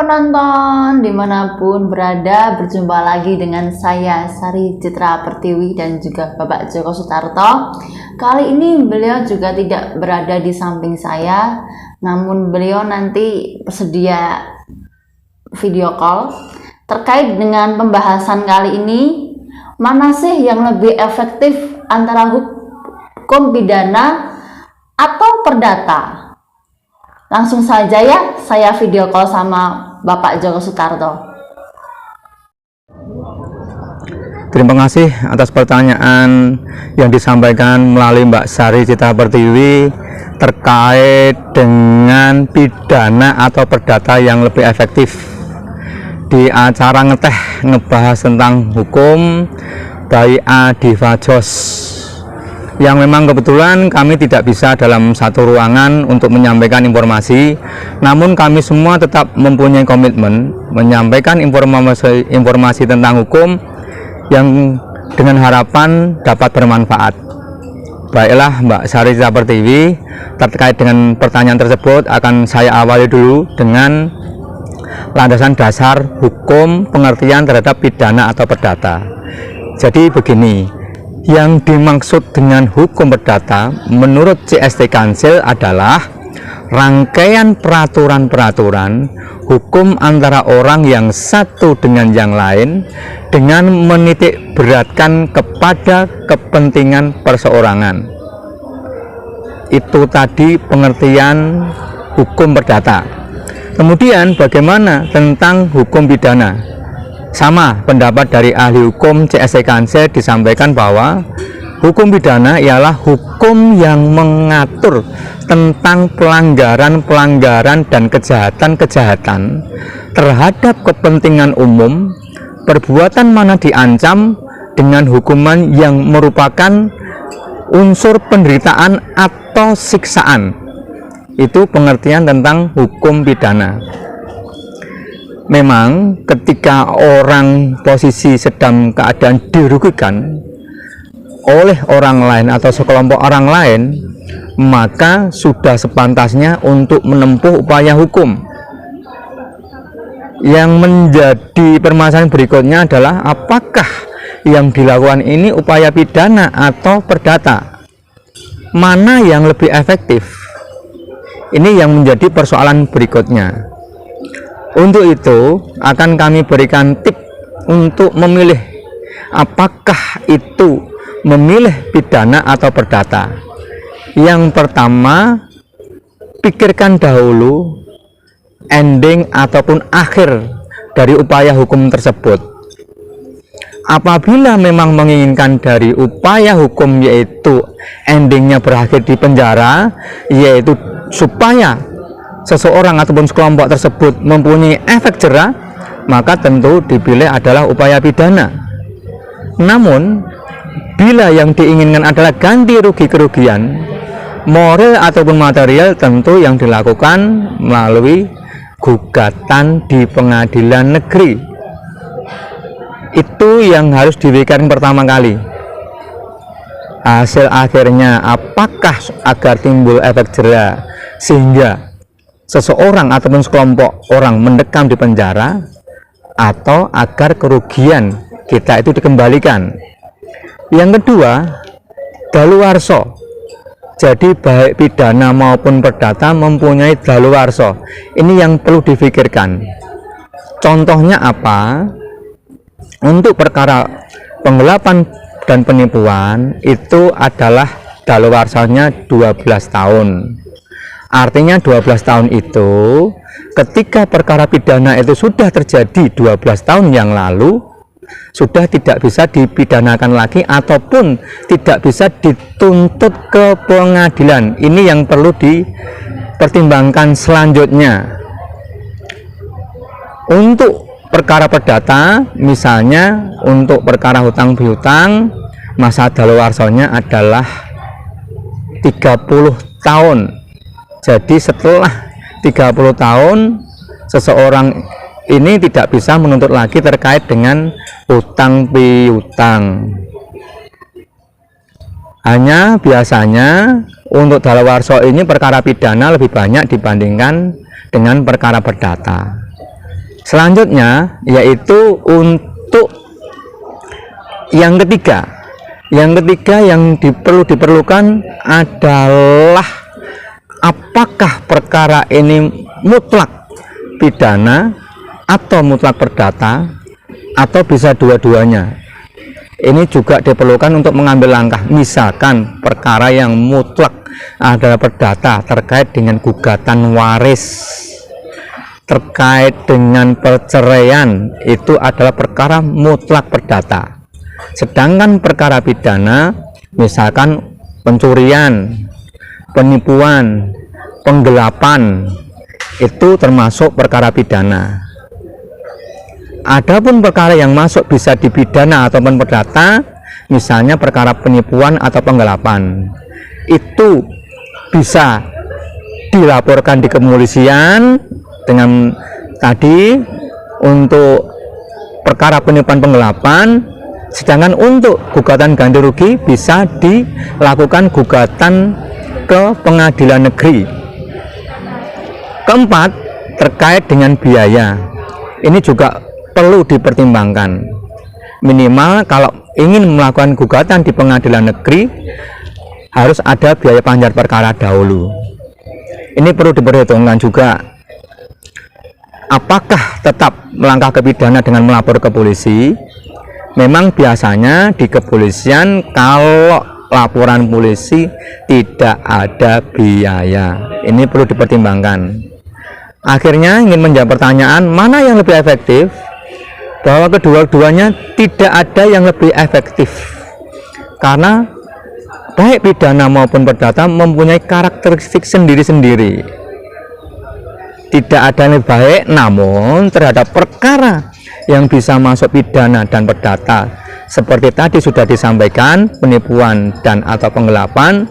penonton dimanapun berada, berjumpa lagi dengan saya Sari Citra Pertiwi dan juga Bapak Joko Sutarto. Kali ini beliau juga tidak berada di samping saya, namun beliau nanti bersedia video call terkait dengan pembahasan kali ini. Mana sih yang lebih efektif antara hukum pidana atau perdata? Langsung saja ya, saya video call sama Bapak Joko Sutarto. Terima kasih atas pertanyaan yang disampaikan melalui Mbak Sari Citra Pertiwi terkait dengan pidana atau perdata yang lebih efektif. Di acara ngeteh ngebahas tentang hukum by Adiva Jos, yang memang kebetulan kami tidak bisa dalam satu ruangan untuk menyampaikan informasi, namun kami semua tetap mempunyai komitmen menyampaikan informasi tentang hukum yang dengan harapan dapat bermanfaat. Baiklah Mbak Sari Citra Pertiwi, terkait dengan pertanyaan tersebut akan saya awali dulu dengan landasan dasar hukum pengertian terhadap pidana atau perdata. Jadi begini, yang dimaksud dengan hukum perdata menurut CST Kansil adalah rangkaian peraturan-peraturan hukum antara orang yang satu dengan yang lain dengan menitik beratkan kepada kepentingan perseorangan. Itu tadi pengertian hukum perdata. Kemudian bagaimana tentang hukum pidana? Sama pendapat dari ahli hukum CST Kansil disampaikan bahwa hukum pidana ialah hukum yang mengatur tentang pelanggaran-pelanggaran dan kejahatan-kejahatan terhadap kepentingan umum. Perbuatan mana diancam dengan hukuman yang merupakan unsur penderitaan atau siksaan. Itu pengertian tentang hukum pidana. Memang ketika orang posisi sedang keadaan dirugikan oleh orang lain atau sekelompok orang lain, maka sudah sepantasnya untuk menempuh upaya hukum. Yang menjadi permasalahan berikutnya adalah apakah yang dilakukan ini upaya pidana atau perdata? Mana yang lebih efektif? Ini yang menjadi persoalan berikutnya. Untuk itu akan kami berikan tips untuk memilih apakah itu memilih pidana atau perdata. Yang pertama, pikirkan dahulu ending ataupun akhir dari upaya hukum tersebut. Apabila memang menginginkan dari upaya hukum yaitu endingnya berakhir di penjara, yaitu supaya seseorang ataupun sekelompok tersebut mempunyai efek jera, maka tentu dipilih adalah upaya pidana. Namun bila yang diinginkan adalah ganti rugi kerugian moral ataupun material, tentu yang dilakukan melalui gugatan di pengadilan negeri. Itu yang harus dipikirkan pertama kali. Hasil akhirnya apakah agar timbul efek jera sehingga seseorang ataupun sekelompok orang mendekam di penjara, atau agar kerugian kita itu dikembalikan. Yang kedua, daluwarsa. Jadi baik pidana maupun perdata mempunyai daluwarsa. Ini yang perlu difikirkan. Contohnya apa? Untuk perkara penggelapan dan penipuan itu adalah daluwarsanya 12 tahun. Artinya 12 tahun itu ketika perkara pidana itu sudah terjadi 12 tahun yang lalu, sudah tidak bisa dipidanakan lagi ataupun tidak bisa dituntut ke pengadilan. Ini yang perlu dipertimbangkan selanjutnya. Untuk perkara perdata, misalnya untuk perkara hutang piutang, masa daluwarsanya adalah 30 tahun. Jadi setelah 30 tahun seseorang ini tidak bisa menuntut lagi terkait dengan hutang piutang. Hanya biasanya untuk daluwarsa ini perkara pidana lebih banyak dibandingkan dengan perkara perdata. Selanjutnya yaitu untuk yang ketiga. Yang ketiga yang diperlukan adalah apakah perkara ini mutlak pidana atau mutlak perdata atau bisa dua-duanya. Ini juga diperlukan untuk mengambil langkah. Misalkan perkara yang mutlak adalah perdata terkait dengan gugatan waris, terkait dengan perceraian, itu adalah perkara mutlak perdata. Sedangkan perkara pidana, misalkan pencurian, penipuan, penggelapan, itu termasuk perkara pidana. Adapun perkara yang masuk bisa dipidana ataupun perdata, misalnya perkara penipuan atau penggelapan, itu bisa dilaporkan di kepolisian dengan tadi untuk perkara penipuan penggelapan. Sedangkan untuk gugatan ganti rugi bisa dilakukan gugatan ke pengadilan negeri. Keempat, terkait dengan biaya, ini juga perlu dipertimbangkan. Minimal kalau ingin melakukan gugatan di pengadilan negeri harus ada biaya panjat perkara dahulu. Ini perlu diperhitungkan juga. Apakah tetap melangkah ke pidana dengan melapor ke polisi? Memang biasanya di kepolisian kalau laporan polisi tidak ada biaya. Ini perlu dipertimbangkan. Akhirnya ingin menjawab pertanyaan mana yang lebih efektif, bahwa kedua-duanya tidak ada yang lebih efektif, karena baik pidana maupun perdata mempunyai karakteristik sendiri-sendiri. Tidak ada yang lebih baik, namun terhadap perkara yang bisa masuk pidana dan perdata seperti tadi sudah disampaikan, penipuan dan atau penggelapan,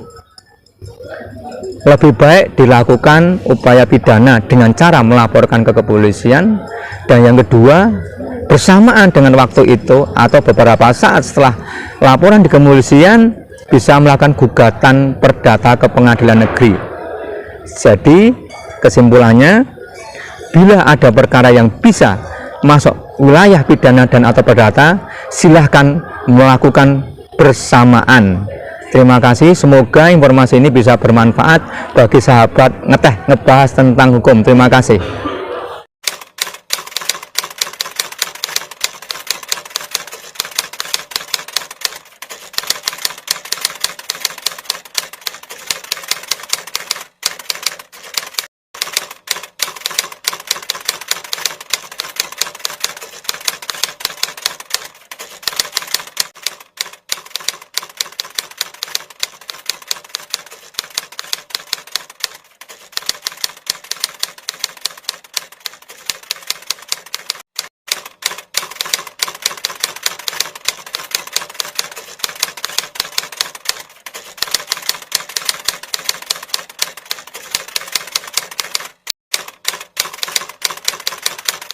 lebih baik dilakukan upaya pidana dengan cara melaporkan ke kepolisian. Dan yang kedua, bersamaan dengan waktu itu atau beberapa saat setelah laporan di kepolisian bisa melakukan gugatan perdata ke pengadilan negeri. Jadi kesimpulannya, bila ada perkara yang bisa masuk wilayah pidana dan atau perdata, silahkan melakukan bersamaan. Terima kasih, semoga informasi ini bisa bermanfaat bagi sahabat ngeteh ngebahas tentang hukum. Terima kasih.